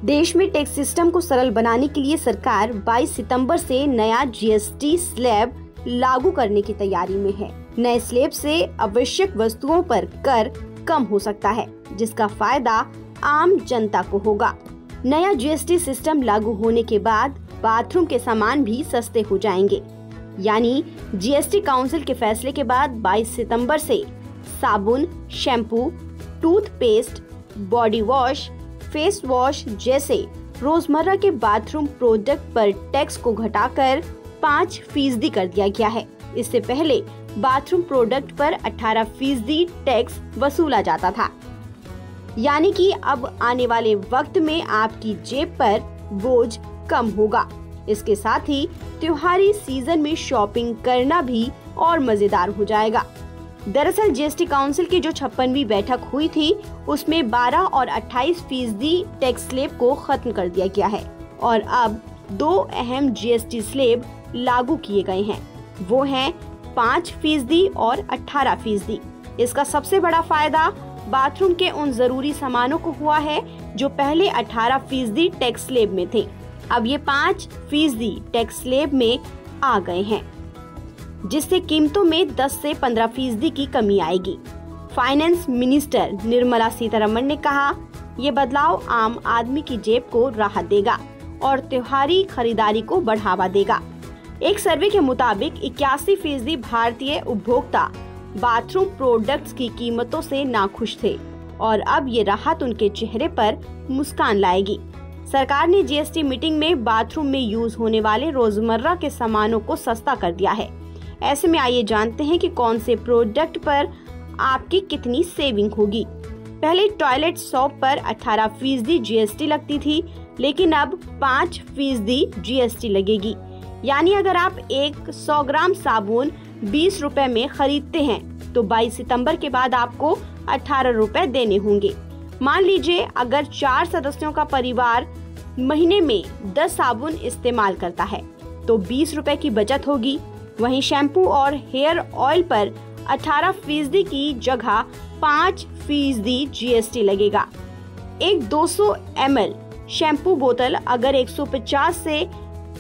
देश में tax system को सरल बनाने के लिए सरकार 22 सितंबर से नया जीएसटी स्लैब लागू करने की तैयारी में है। नए स्लैब से आवश्यक वस्तुओं पर कर कम हो सकता है, जिसका फायदा आम जनता को होगा। नया जीएसटी सिस्टम लागू होने के बाद बाथरूम के सामान भी सस्ते हो जाएंगे। यानी जीएसटी काउंसिल के फैसले के बाद 22 सितंबर से साबुन, shampoo, toothpaste, body wash, face wash जैसे रोजमर्रा के बाथरूम प्रोडक्ट पर टैक्स को घटाकर 5% कर दिया गया है। इससे पहले बाथरूम प्रोडक्ट पर 18% टैक्स वसूला जाता था। यानी कि अब आने वाले वक्त में आपकी जेब पर बोझ कम होगा। इसके साथ ही त्योहारी सीजन में शॉपिंग करना भी और मजेदार हो जाएगा। दरअसल जीएसटी काउंसिल की जो 56वीं बैठक हुई थी, उसमें 12 और 28% टैक्स स्लैब को खत्म कर दिया गया है और अब 2 अहम जीएसटी स्लैब लागू किए गए हैं। वो हैं 5% और 18%। इसका सबसे बड़ा फायदा बाथरूम के उन जरूरी सामानों को हुआ है जो पहले 18% टैक्स स्लैब में थे। अब ये 5% टैक्स स्लैब में आ गए हैं, जिससे कीमतों में 10 से 15% की कमी आएगी। फाइनेंस मिनिस्टर निर्मला सीतारमण ने कहा, ये बदलाव आम आदमी की जेब को राहत देगा और त्योहारी खरीदारी को बढ़ावा देगा। एक सर्वे के मुताबिक 81% भारतीय उपभोक्ता बाथरूम प्रोडक्ट्स की कीमतों से नाखुश थे और अब ये राहत उनके चेहरे पर मुस्कान लाएगी। सरकार ने जीएसटी मीटिंग में बाथरूम में यूज होने वाले रोजमर्रा के सामानों को सस्ता कर दिया है। ऐसे में आइए जानते हैं कि कौन से प्रोडक्ट पर आपकी कितनी सेविंग होगी। पहले टॉयलेट सोप पर 18% जीएसटी लगती थी, लेकिन अब 5% जीएसटी लगेगी। यानी अगर आप 100 ग्राम साबुन 20 रुपए में खरीदते हैं तो 22 सितंबर के बाद आपको 18 रुपए देने होंगे। मान लीजिए अगर 4 सदस्यों का परिवार महीने में 10 साबुन इस्तेमाल करता है तो 20 रुपए की बचत होगी। वहीं शैम्पू और हेयर ऑयल पर 18% की जगह 5% जीएसटी लगेगा। एक 200 ml शैम्पू बोतल अगर 150 से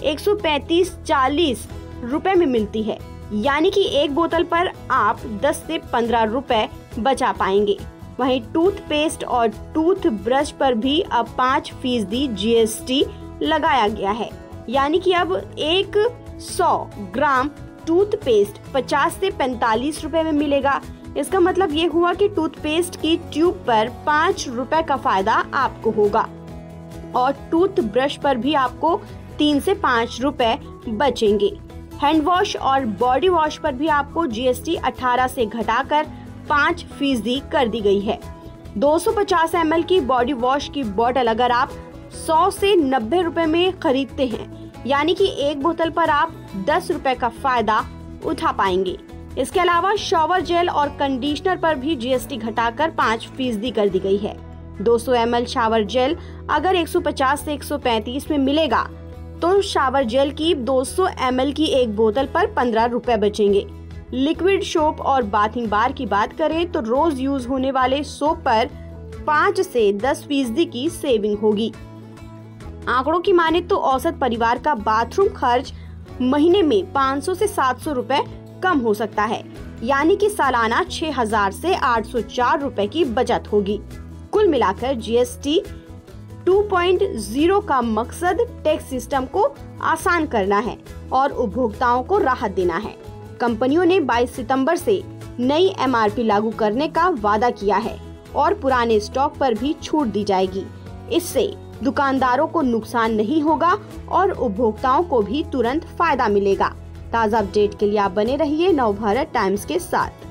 135-40 रुपए में मिलती है, यानी कि एक बोतल पर आप 10 से 15 रुपए बचा पाएंगे। वहीं टूथपेस्ट और टूथब्रश पर भी अब 5% जीएसटी लगाया गया है। यानी कि अब 100 ग्राम टूथपेस्ट 50 से 45 रुपए में मिलेगा। इसका मतलब ये हुआ कि टूथपेस्ट की ट्यूब पर 5 रुपए का फायदा आपको होगा और टूथब्रश पर भी आपको 3 से 5 रुपए बचेंगे। हैंड वॉश और बॉडी वॉश पर भी आपको जीएसटी 18 से घटाकर 5% कर दी गई है। 250 ml की बॉडी वॉश की बोतल अगर आप 100 से 90 रुपए में खरीदते हैं, यानी कि एक बोतल पर आप 10 रुपए का फायदा उठा पाएंगे। इसके अलावा शॉवर जेल और कंडीशनर पर भी जीएसटी घटाकर 5% कर दी गई है। 200 ml शावर जेल अगर 150 से 135 में मिलेगा तो शावर जेल की 200 ml की एक बोतल पर 15 रुपए बचेंगे। लिक्विड सोप और बाथिंग बार की बात करें तो रोज यूज होने वाले सोप पर 5 से 10% की सेविंग होगी। आंकड़ों की माने तो औसत परिवार का बाथरूम खर्च महीने में 500 से 700 रुपए कम हो सकता है, यानी कि सालाना 6000 से 804 रुपए की बचत होगी। कुल मिलाकर जीएसटी 2.0 का मकसद टैक्स सिस्टम को आसान करना है और उपभोक्ताओं को राहत देना है। कंपनियों ने 22 सितंबर से नई एमआरपी लागू करने का वादा किया है और पुराने स्टॉक पर भी छूट दी जाएगी। इससे दुकानदारों को नुकसान नहीं होगा और उपभोक्ताओं को भी तुरंत फायदा मिलेगा। ताज़ा अपडेट के लिए आप बने रहिए नवभारत टाइम्स के साथ।